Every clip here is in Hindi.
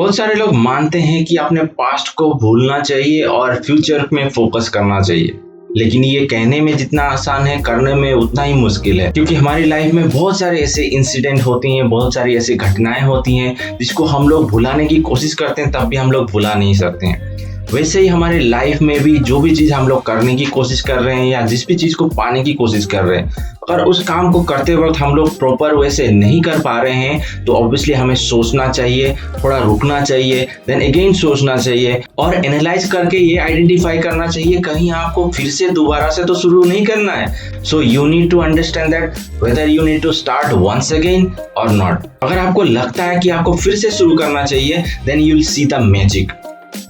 बहुत सारे लोग मानते हैं कि अपने पास्ट को भूलना चाहिए और फ्यूचर में फोकस करना चाहिए, लेकिन ये कहने में जितना आसान है करने में उतना ही मुश्किल है। क्योंकि हमारी लाइफ में बहुत सारे ऐसे इंसिडेंट होती हैं, बहुत सारी ऐसी घटनाएं होती हैं जिसको हम लोग भुलाने की कोशिश करते हैं, तब भी हम लोग भुला नहीं सकते हैं। वैसे ही हमारी लाइफ में भी जो भी चीज़ हम लोग करने की कोशिश कर रहे हैं या जिस भी चीज़ को पाने की कोशिश कर रहे हैं, अगर उस काम को करते वक्त हम लोग प्रॉपर वैसे नहीं कर पा रहे हैं तो ऑब्वियसली हमें सोचना चाहिए, थोड़ा रुकना चाहिए, देन अगेन सोचना चाहिए और एनालाइज करके ये आइडेंटिफाई करना चाहिए कहीं आपको फिर से दोबारा से तो शुरू नहीं करना है। So you need to understand that whether you need to start once again और नॉट। अगर आपको लगता है कि आपको फिर से शुरू करना चाहिए, then you will see the magic.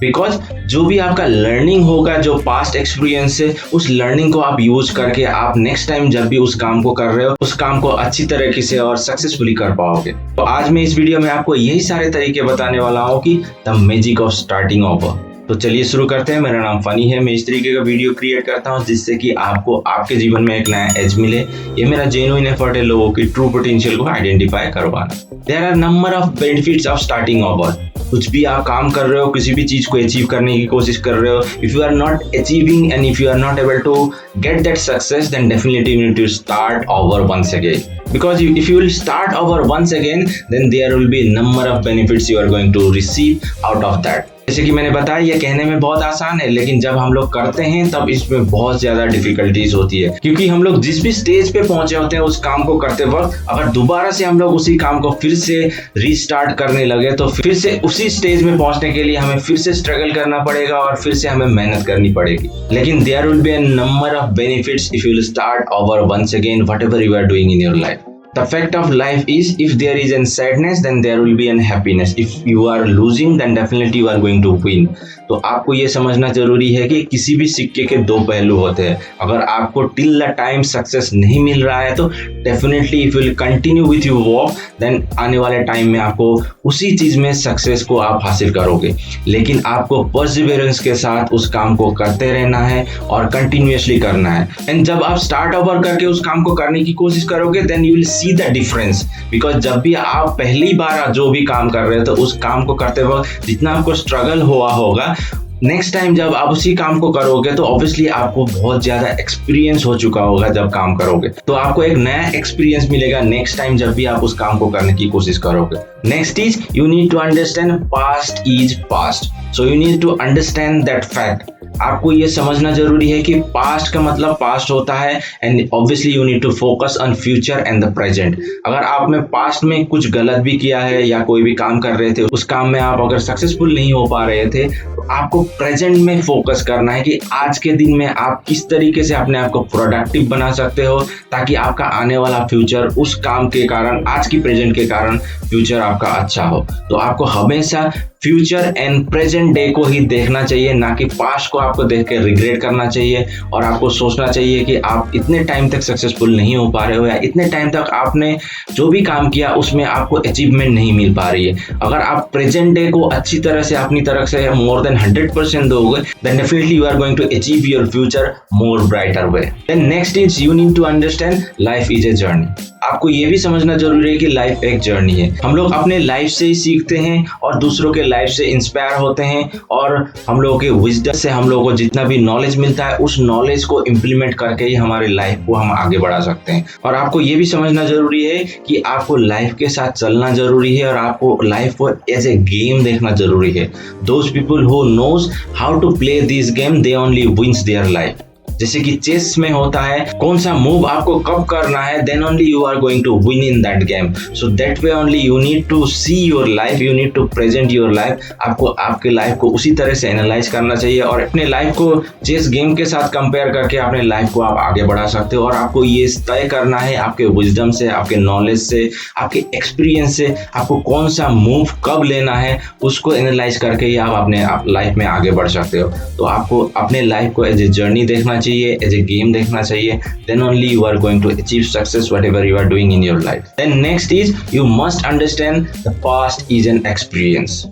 Because जो भी आपका लर्निंग होगा, जो पास्ट एक्सपीरियंस है, उस लर्निंग को आप यूज करके आप नेक्स्ट टाइम जब भी उस काम को कर रहे हो, उस काम को अच्छी तरीके से और सक्सेसफुली कर पाओगे। तो आज मैं इस वीडियो में आपको यही सारे तरीके बताने वाला हूँ कि the magic of starting over. तो चलिए शुरू करते हैं। मेरा नाम फनी है, मैं इस तरीके का वीडियो क्रिएट करता हूँ जिससे कि आपको आपके जीवन में एक नया एज मिले। ये मेरा जेन्युइन एफर्ट है लोगों की ट्रू पोटेंशियल को आइडेंटिफाई करवाना। There are number of benefits of starting over. कुछ भी आप काम कर रहे हो, किसी भी चीज को अचीव करने की कोशिश कर रहे हो, if you are not achieving and if you are not able to get that success, then definitely you need to start over once again. Because if you will start over once again, then there will be a number of benefits you are going to receive out of that. जैसे कि मैंने बताया, ये कहने में बहुत आसान है, लेकिन जब हम लोग करते हैं तब इसमें बहुत ज्यादा डिफिकल्टीज होती है। क्योंकि हम लोग जिस भी स्टेज पे पहुंचे होते हैं उस काम को करते वक्त, अगर दोबारा से हम लोग उसी काम को फिर से रीस्टार्ट करने लगे तो फिर से उसी स्टेज में पहुंचने के लिए हमें फिर से स्ट्रगल करना पड़ेगा और फिर से हमें मेहनत करनी पड़ेगी। लेकिन there will be a number of benefits if you will start over once again whatever you are doing in your life. The fact of life is, if there is an sadness, then there will be an happiness. If you are losing, then definitely you are going to win. तो आपको ये समझना जरूरी है कि किसी भी सिक्के के दो पहलू होते हैं। अगर आपको टिल द टाइम सक्सेस नहीं मिल रहा है तो definitely if you will continue with your work, then आने वाले टाइम में आपको उसी चीज में सक्सेस को आप हासिल करोगे। लेकिन आपको परसिवियरेंस के साथ उस काम को करते रहना है और कंटिन्यूअसली करना है। एंड जब आप स्टार्ट ओवर करके उस काम को करने की कोशिश करोगे, then you will see the difference. Because जब भी आप पहली बार जो भी काम कर रहे हो तो उस काम को करते वक्त जितना आपको स्ट्रगल हुआ होगा, नेक्स्ट टाइम जब आप उसी काम को करोगे तो ऑब्वियसली आपको बहुत ज्यादा एक्सपीरियंस हो चुका होगा। जब काम करोगे तो आपको एक नया एक्सपीरियंस मिलेगा नेक्स्ट टाइम जब भी आप उस काम को करने की कोशिश करोगे। Next is you need to understand past is past. So you need to understand that fact. आपको ये समझना जरूरी है कि पास्ट का मतलब पास्ट होता है and obviously you need to focus on future and the present. अगर आपने पास्ट में कुछ गलत भी किया है या कोई भी काम कर रहे थे, उस काम में आप अगर सक्सेसफुल नहीं हो पा रहे थे, तो आपको प्रेजेंट में फोकस करना है कि आज के दिन में आप किस तरीके से अपने आप को प्रोडक्टिव बना सकते हो ताकि आपका आने वाला फ्यूचर उस काम के कारण, आज की प्रेजेंट के कारण फ्यूचर आपका अच्छा हो। तो आपको हमेशा फ्यूचर एंड प्रेजेंट डे को ही देखना चाहिए, ना कि पास्ट को आपको देख के रिग्रेट करना चाहिए और आपको सोचना चाहिए कि आप इतने टाइम तक सक्सेसफुल नहीं हो पा रहे हो या इतने टाइम तक आपने जो भी काम किया उसमें आपको अचीवमेंट नहीं मिल पा रही है। अगर आप प्रेजेंट डे को अच्छी तरह से अपनी तरफ से मोर देन 100% दोगे, then definitely you are going to achieve your future more brighter way. Then next is you need to understand life is a journey. आपको ये भी समझना जरूरी है कि लाइफ एक जर्नी है। हम लोग अपने लाइफ से ही सीखते हैं और दूसरों के लाइफ से इंस्पायर होते हैं और हम लोगों के विजडम से हम लोगों को जितना भी नॉलेज मिलता है उस नॉलेज को इम्प्लीमेंट करके ही हमारी लाइफ को हम आगे बढ़ा सकते हैं। और आपको ये भी समझना जरूरी है कि आपको लाइफ के साथ चलना जरूरी है और आपको लाइफ को एज ए गेम देखना जरूरी है। Those people who knows how to play this game, they only wins their life. जैसे कि चेस में होता है, कौन सा मूव आपको कब करना है, then only you are going to win in that game. So that way only you need to see your life, you need to present your life. आपको आपके लाइफ को उसी तरह से एनालाइज करना चाहिए और अपने लाइफ को चेस गेम के साथ कंपेयर करके अपने लाइफ को आप आगे बढ़ा सकते हो। और आपको ये तय करना है आपके विजडम से, आपके नॉलेज से, आपके एक्सपीरियंस से, आपको कौन सा मूव कब लेना है उसको एनालाइज करके ही आप अपने लाइफ में आगे बढ़ सकते हो। तो आपको अपने लाइफ को एज ए जर्नी देखना चाहिए, एज ए गेम देखना चाहिए। Then only you are going to achieve success whatever you are doing in your life. Then next is you must understand the past is an experience.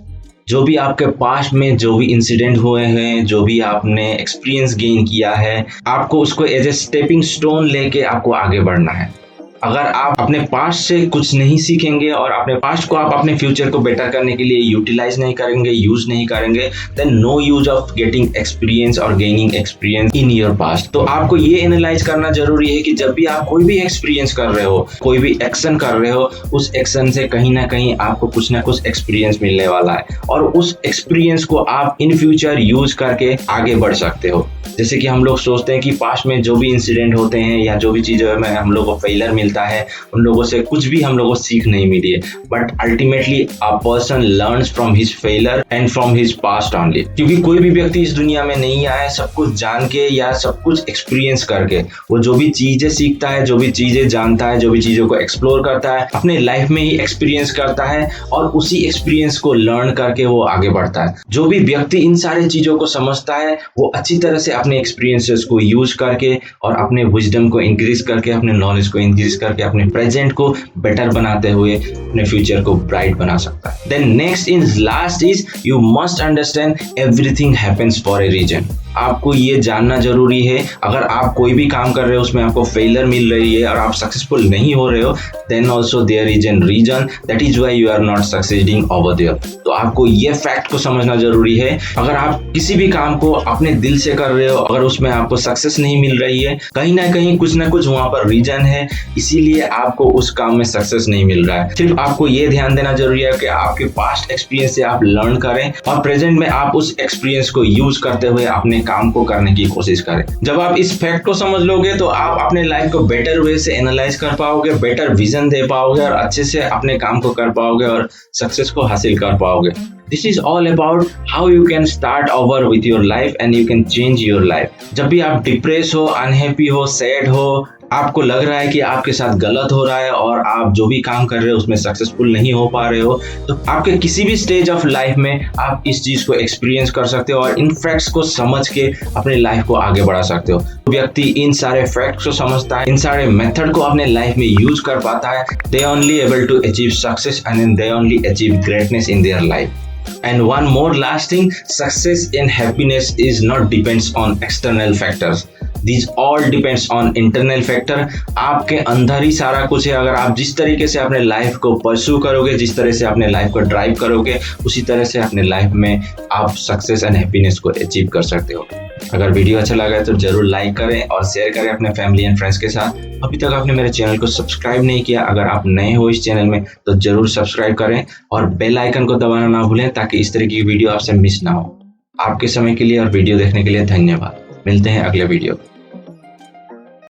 जो भी आपके पास्ट में जो भी इंसिडेंट हुए हैं, जो भी आपने एक्सपीरियंस गेन किया है, आपको उसको एज ए स्टेपिंग स्टोन लेके आपको आगे बढ़ना है। अगर आप अपने पास्ट से कुछ नहीं सीखेंगे और अपने पास्ट को आप अपने फ्यूचर को बेटर करने के लिए यूटिलाइज नहीं करेंगे, यूज नहीं करेंगे, then no use of getting experience और gaining experience in your past. तो आपको ये एनालाइज करना जरूरी है कि जब भी आप कोई भी एक्सपीरियंस कर रहे हो, कोई भी एक्शन कर रहे हो, उस एक्शन से कहीं ना कहीं आपको कुछ ना कुछ एक्सपीरियंस मिलने वाला है और उस एक्सपीरियंस को आप इन फ्यूचर यूज करके आगे बढ़ सकते हो। जैसे कि हम लोग सोचते हैं कि पास्ट में जो भी इंसिडेंट होते हैं या जो भी चीजों में हम लोग को फेलियर मिलता है, उन लोगों से कुछ भी हम लोग को सीख नहीं मिली है, but ultimately a person learns from his failure and from his past only. क्योंकि कोई भी व्यक्ति इस दुनिया में नहीं आया है सब कुछ जान के या सब कुछ एक्सपीरियंस करके। वो जो भी चीजें सीखता है, जो भी चीजें जानता है, जो भी चीजों को एक्सप्लोर करता है, अपने लाइफ में ही एक्सपीरियंस करता है और उसी एक्सपीरियंस को लर्न करके वो आगे बढ़ता है। जो भी व्यक्ति इन सारी चीजों को समझता है वो अच्छी तरह से अपने एक्सपीरियंसेस को यूज करके और अपने विजडम को इंक्रीज करके, अपने नॉलेज को इंक्रीज करके, अपने प्रेजेंट को बेटर बनाते हुए अपने फ्यूचर को ब्राइट बना सकता है। Then next in last is you must understand everything happens for a reason. आपको ये जानना जरूरी है, अगर आप कोई भी काम कर रहे हो उसमें आपको फेलियर मिल रही है और आप सक्सेसफुल नहीं हो रहे हो, then also there is an reason, that is why you are not succeeding over there. तो आपको ये फैक्ट को समझना जरूरी है। अगर आप किसी भी काम को अपने दिल से कर रहे हो, अगर उसमें आपको सक्सेस नहीं मिल रही है, कहीं ना कुछ वहां पर रीजन है, इसीलिए आपको उस काम में सक्सेस नहीं मिल रहा है। सिर्फ आपको ये ध्यान देना जरूरी है कि आपके पास्ट एक्सपीरियंस से आप लर्न करें और प्रेजेंट में आप उस एक्सपीरियंस को यूज करते हुए अपने काम को करने की कोशिश करें। जब आप इस फैक्ट को समझ लोगे तो आप अपने लाइफ को बेटर वे से एनालाइज कर पाओगे, बेटर विजन दे पाओगे और अच्छे से अपने काम को कर पाओगे और सक्सेस को हासिल कर पाओगे। This is all about how you can start over with your life and you can change your life। जब भी आप डिप्रेस हो, अनहैप्पी हो, सैड हो, आपको लग रहा है कि आपके साथ गलत हो रहा है और आप जो भी काम कर रहे हो उसमें सक्सेसफुल नहीं हो पा रहे हो, तो आपके किसी भी स्टेज ऑफ लाइफ में आप इस चीज को एक्सपीरियंस कर सकते हो और इन फैक्ट्स को समझ के अपने लाइफ को आगे बढ़ा सकते हो। व्यक्ति इन सारे फैक्ट्स को समझता है, इन सारे मेथड को अपने लाइफ में यूज कर पाता है, they only able to achieve success and they only achieve greatness in their life. And one more last thing, success and happiness is not depends on external factors. These all depends on internal factor। आपके अंदर ही सारा कुछ है। अगर आप जिस तरीके से अपने लाइफ को परस्यू करोगे, जिस तरह से अपने लाइफ को ड्राइव करोगे, उसी तरह से अपने लाइफ में आप सक्सेस एंड हैप्पीनेस को अचीव कर सकते हो। अगर वीडियो अच्छा लगा है तो जरूर लाइक करें और शेयर करें अपने फैमिली एंड फ्रेंड्स के साथ। अभी तक आपने मेरे चैनल को सब्सक्राइब नहीं किया, अगर आप नए हो इस चैनल में तो जरूर सब्सक्राइब करें और बेल आइकन को दबाना ना भूलें ताकि इस तरह की वीडियो आपसे मिस ना हो। आपके समय के लिए और वीडियो देखने के लिए धन्यवाद। मिलते हैं अगले वीडियो।